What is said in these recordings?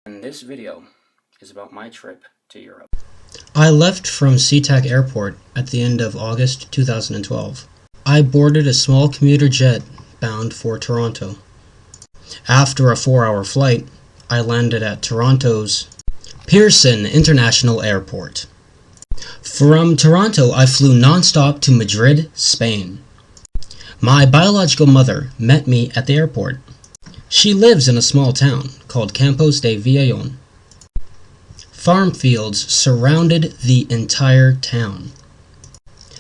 And this video is about my trip to Europe. I left from SeaTac Airport at the end of August 2012. I boarded a small commuter jet bound for Toronto. After a 4-hour flight, I landed at Toronto's Pearson International Airport. From Toronto, I flew non-stop to Madrid, Spain. My biological mother met me at the airport. She lives in a small town called Campos de Villallón. Farm fields surrounded the entire town.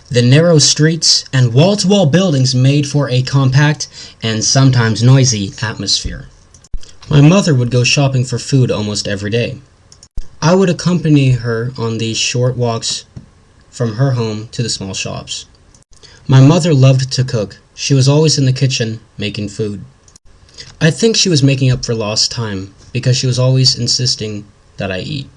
The narrow streets and wall-to-wall buildings made for a compact and sometimes noisy atmosphere. My mother would go shopping for food almost every day. I would accompany her on these short walks from her home to the small shops. My mother loved to cook. She was always in the kitchen making food. I think she was making up for lost time because she was always insisting that I eat.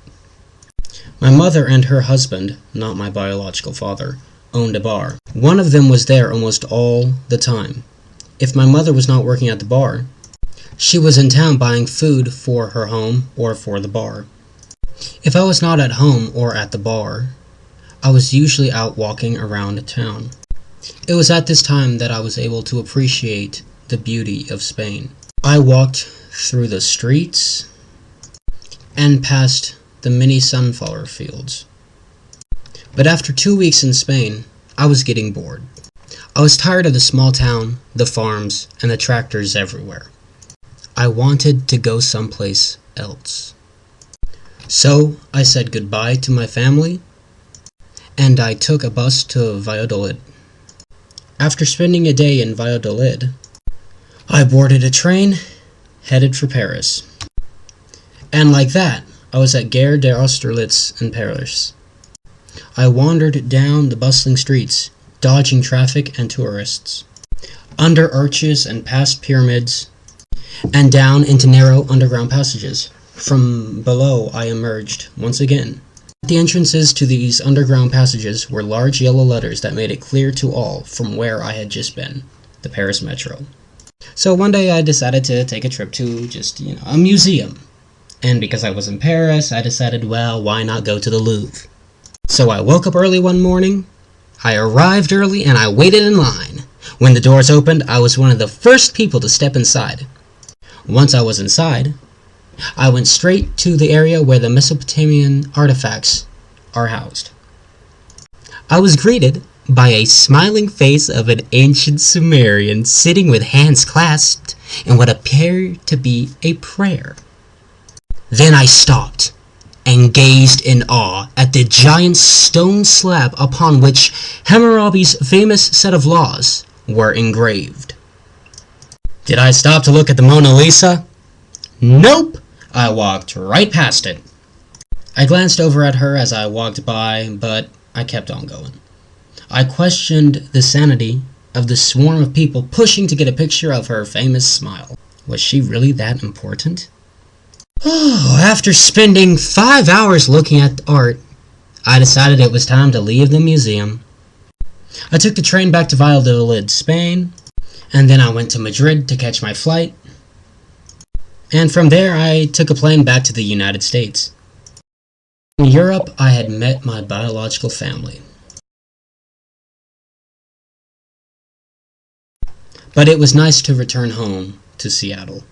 My mother and her husband, not my biological father, owned a bar. One of them was there almost all the time. If my mother was not working at the bar, she was in town buying food for her home or for the bar. If I was not at home or at the bar, I was usually out walking around town. It was at this time that I was able to appreciate the beauty of Spain. I walked through the streets and past the mini sunflower fields. But after 2 weeks in Spain, I was getting bored. I was tired of the small town, the farms, and the tractors everywhere. I wanted to go someplace else. So I said goodbye to my family, and I took a bus to Valladolid. After spending a day in Valladolid, I boarded a train, headed for Paris. And like that, I was at Gare d'Austerlitz in Paris. I wandered down the bustling streets, dodging traffic and tourists, under arches and past pyramids, and down into narrow underground passages. From below, I emerged once again. At the entrances to these underground passages were large yellow letters that made it clear to all from where I had just been, the Paris Metro. So one day I decided to take a trip to just, a museum. And because I was in Paris, I decided, well, why not go to the Louvre? So I woke up early one morning, I arrived early, and I waited in line. When the doors opened, I was one of the first people to step inside. Once I was inside, I went straight to the area where the Mesopotamian artifacts are housed. I was greeted by a smiling face of an ancient Sumerian sitting with hands clasped in what appeared to be a prayer. Then I stopped and gazed in awe at the giant stone slab upon which Hammurabi's famous set of laws were engraved. Did I stop to look at the Mona Lisa? Nope! I walked right past it. I glanced over at her as I walked by, but I kept on going. I questioned the sanity of the swarm of people pushing to get a picture of her famous smile. Was she really that important? Oh, after spending 5 hours looking at art, I decided it was time to leave the museum. I took the train back to Valladolid, Spain, and then I went to Madrid to catch my flight. And from there, I took a plane back to the United States. In Europe, I had met my biological family. But it was nice to return home to Seattle.